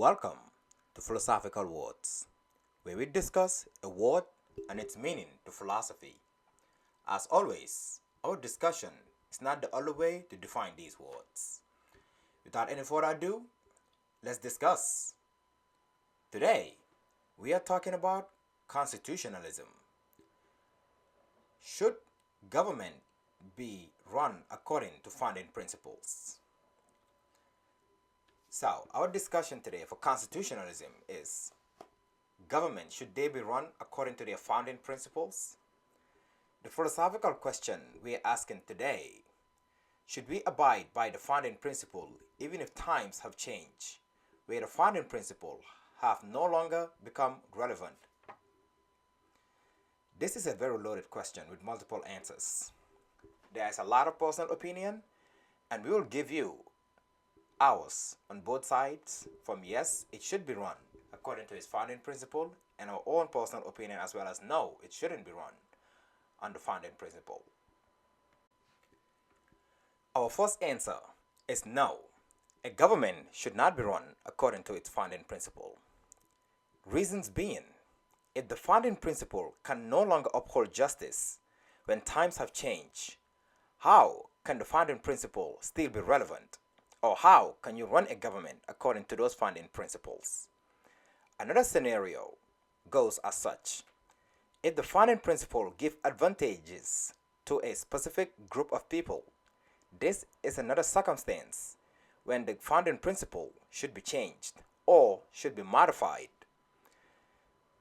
Welcome to Philosophical Words, where we discuss a word and its meaning to philosophy. As always, our discussion is not the only way to define these words. Without any further ado, let's discuss. Today, we are talking about constitutionalism. Should government be run according to founding principles? So, our discussion today for constitutionalism is government, should they be run according to their founding principles? The philosophical question we are asking today, should we abide by the founding principle even if times have changed, where the founding principle have no longer become relevant? This is a very loaded question with multiple answers. There is a lot of personal opinion, and we will give you ours on both sides, from yes, it should be run according to its founding principle, and our own personal opinion as well as no, it shouldn't be run on the founding principle. Our first answer is no. A government should not be run according to its founding principle. Reasons being, if the founding principle can no longer uphold justice when times have changed, how can the founding principle still be relevant? Or how can you run a government according to those founding principles? Another scenario goes as such. If the founding principle give advantages to a specific group of people, this is another circumstance when the founding principle should be changed or should be modified.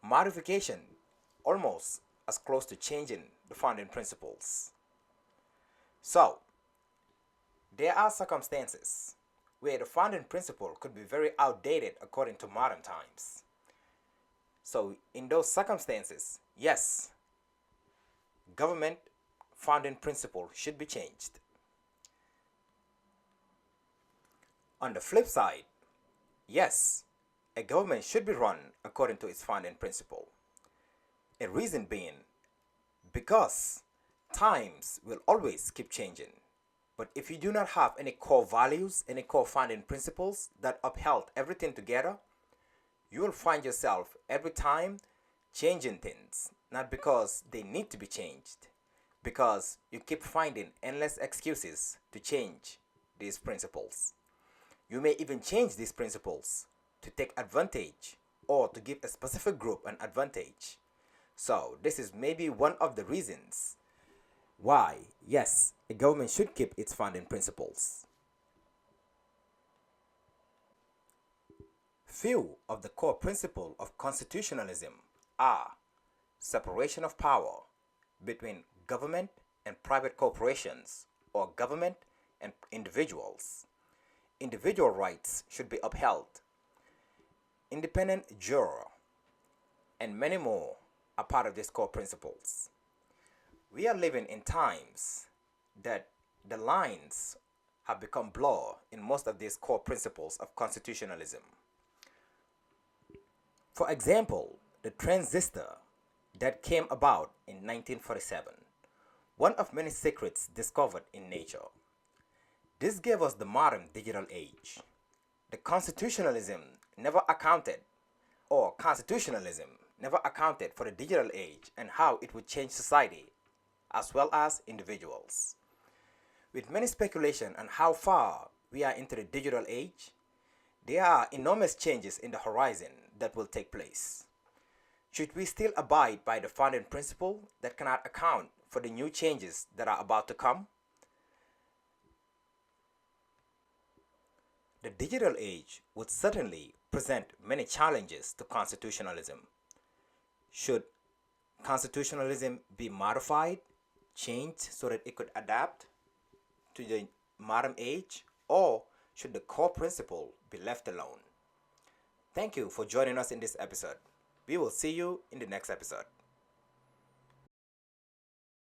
Modification almost as close to changing the founding principles. So, there are circumstances where the founding principle could be very outdated according to modern times. So, in those circumstances, yes, government founding principle should be changed. On the flip side, yes, a government should be run according to its founding principle. A reason being, because times will always keep changing. But if you do not have any core values, any core founding principles that upheld everything together, you will find yourself every time changing things, not because they need to be changed, because you keep finding endless excuses to change these principles. You may even change these principles to take advantage or to give a specific group an advantage. So this is maybe one of the reasons why, yes, a government should keep its founding principles. Few of the core principles of constitutionalism are separation of power between government and private corporations or government and individuals. Individual rights should be upheld. Independent juror and many more are part of these core principles. We are living in times that the lines have become blurred in most of these core principles of constitutionalism. For example, the transistor that came about in 1947, one of many secrets discovered in nature. This gave us the modern digital age. The constitutionalism never accounted for the digital age and how it would change society as well as individuals. With many speculation on how far we are into the digital age, there are enormous changes in the horizon that will take place. Should we still abide by the founding principle that cannot account for the new changes that are about to come? The digital age would certainly present many challenges to constitutionalism. Should constitutionalism be modified, changed so that it could adapt to the modern age, or should the core principle be left alone? Thank you for joining us in this episode. We will see you in the next episode.